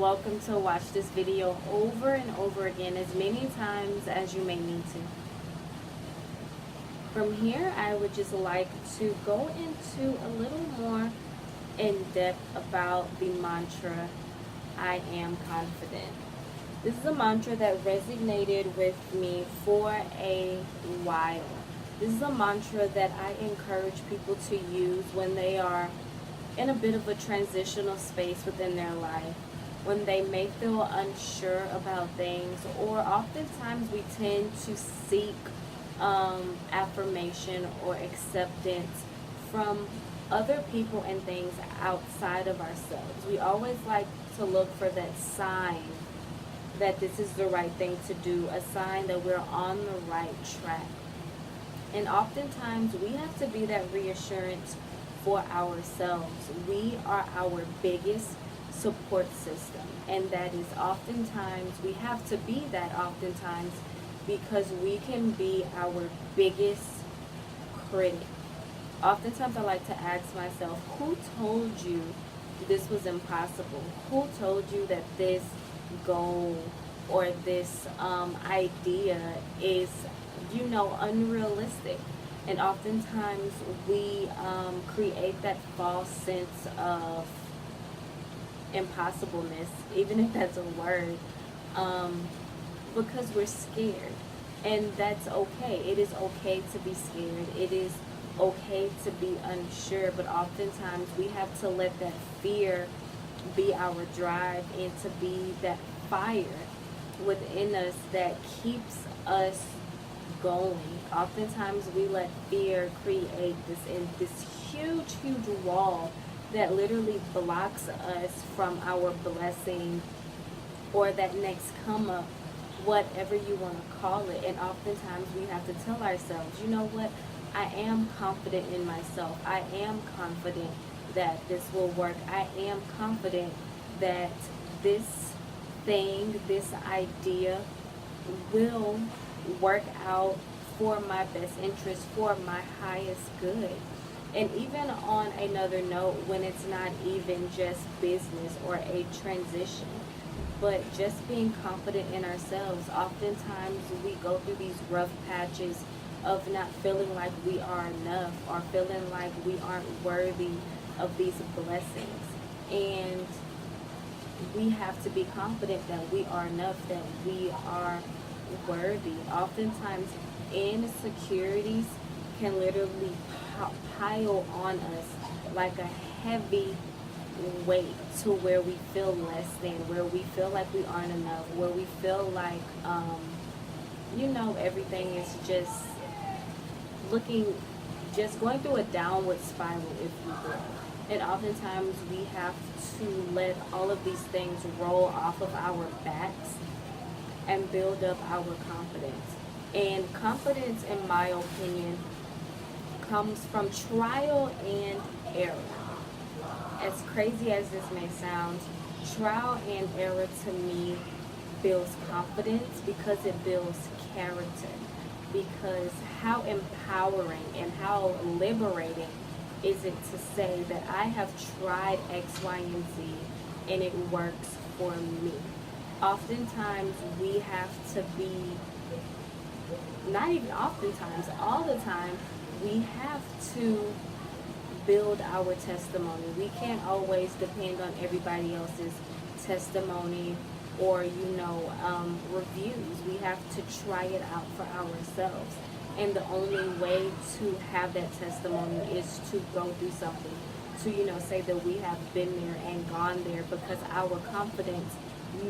welcome to watch this video over and over again as many times as you may need to. From here, I would just like to go into a little more in depth about the mantra, I am confident. This is a mantra that resonated with me for a while. This is a mantra that I encourage people to use when they are in a bit of a transitional space within their life, when they may feel unsure about things, or oftentimes we tend to seek affirmation or acceptance from other people and things outside of ourselves. We always like to look for that sign that this is the right thing to do, a sign that we're on the right track. And oftentimes we have to be that reassurance for ourselves. We are our biggest support system, and that is oftentimes, we have to be that oftentimes, because we can be our biggest critic. Oftentimes I like to ask myself, who told you this was impossible? Who told you that this goal or this idea is, unrealistic? And oftentimes we create that false sense of impossibleness, even if that's a word, because we're scared. And that's okay. It is okay to be scared. It is okay to be unsure, but oftentimes we have to let that fear be our drive, and to be that fire within us that keeps us going. Oftentimes we let fear create this huge wall that literally blocks us from our blessing or that next come up, whatever you want to call it. And oftentimes we have to tell ourselves, you know what, I am confident in myself. I am confident that this will work. I am confident that this thing, this idea will work out for my best interest, for my highest good. And even on another note, when it's not even just business or a transition, but just being confident in ourselves. Oftentimes we go through these rough patches of not feeling like we are enough, or feeling like we aren't worthy of these blessings. And we have to be confident that we are enough, that we are worthy. Oftentimes insecurities can literally pile on us like a heavy weight, to where we feel less than, where we feel like we aren't enough, where we feel like everything is just going through a downward spiral, if you will. And oftentimes we have to let all of these things roll off of our backs and build up our confidence. And confidence, in my opinion, comes from trial and error. As crazy as this may sound, trial and error to me builds confidence, because it builds character. Because how empowering and how liberating is it to say that I have tried X, Y, and Z and it works for me? Oftentimes we have to be, not even oftentimes, all the time, we have to build our testimony. We can't always depend on everybody else's testimony or reviews. We have to try it out for ourselves. And the only way to have that testimony is to go through something, to say that we have been there and gone there, because our confidence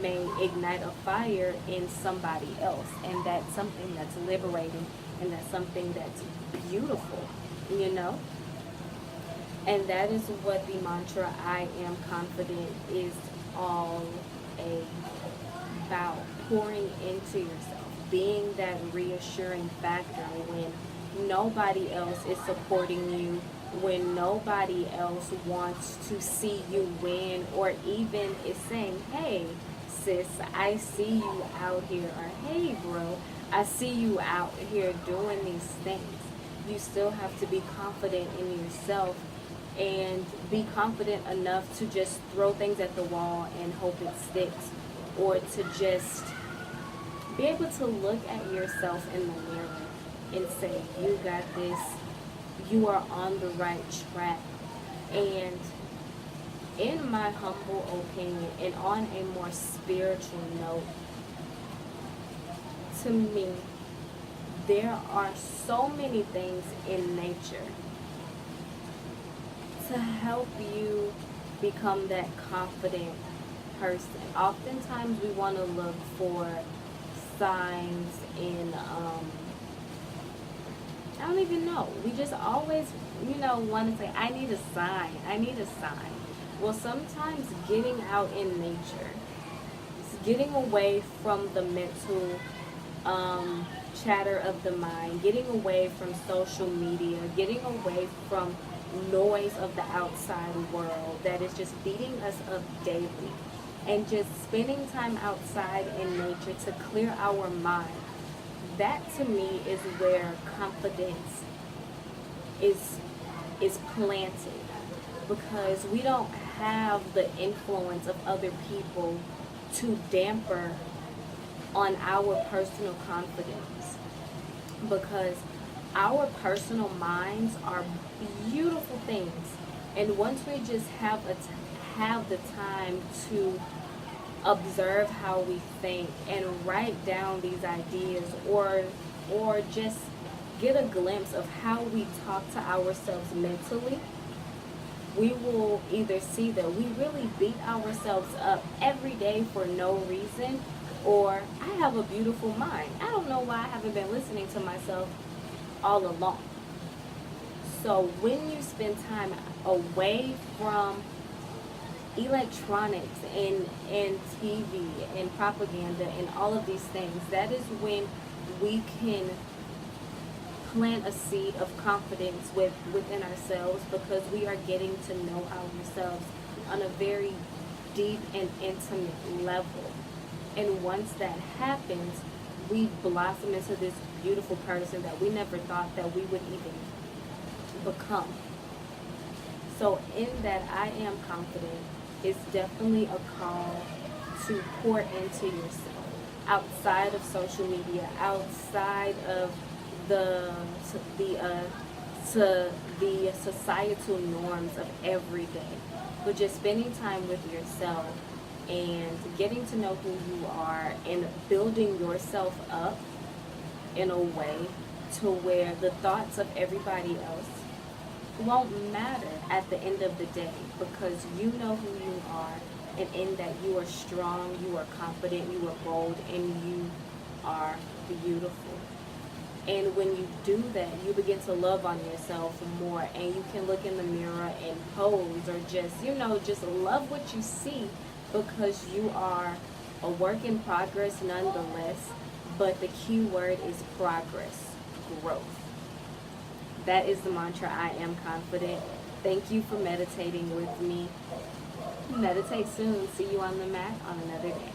may ignite a fire in somebody else, and that's something that's liberating, and that's something that's beautiful. And that is what the mantra, I am confident, is all about. Pouring into yourself, being that reassuring factor when nobody else is supporting you, when nobody else wants to see you win, or even is saying, hey sis, I see you out here, or hey bro, I see you out here doing these things. You still have to be confident in yourself and be confident enough to just throw things at the wall and hope it sticks, or to just be able to look at yourself in the mirror and say, you got this, you are on the right track. And in my humble opinion, and on a more spiritual note, to me, there are so many things in nature to help you become that confident person. Oftentimes we want to look for signs in, I don't even know. We just always, want to say, I need a sign. I need a sign. Well, sometimes getting out in nature, getting away from the mental chatter of the mind, getting away from social media, getting away from noise of the outside world that is just beating us up daily, and just spending time outside in nature to clear our mind. That to me is where confidence is planted, because we don't have the influence of other people to damper on our personal confidence, because our personal minds are beautiful things, and once we just have the time to observe how we think and write down these ideas, or just get a glimpse of how we talk to ourselves mentally, we will either see that we really beat ourselves up every day for no reason, or I have a beautiful mind. I don't know why I haven't been listening to myself all along. So when you spend time away from electronics and TV and propaganda and all of these things, that is when we can plant a seed of confidence within ourselves, because we are getting to know ourselves on a very deep and intimate level. And once that happens, we blossom into this beautiful person that we never thought that we would even become. So in that, I am confident. It's definitely a call to pour into yourself outside of social media, outside of the societal norms of every day, but just spending time with yourself and getting to know who you are and building yourself up in a way to where the thoughts of everybody else won't matter at the end of the day, because you know who you are, and in that you are strong, you are confident, you are bold, and you are beautiful. And when you do that, you begin to love on yourself more, and you can look in the mirror and pose, or just love what you see, because you are a work in progress nonetheless. But the key word is progress, growth. That is the mantra. I am confident. Thank you for meditating with me. Meditate soon. See you on the mat on another day.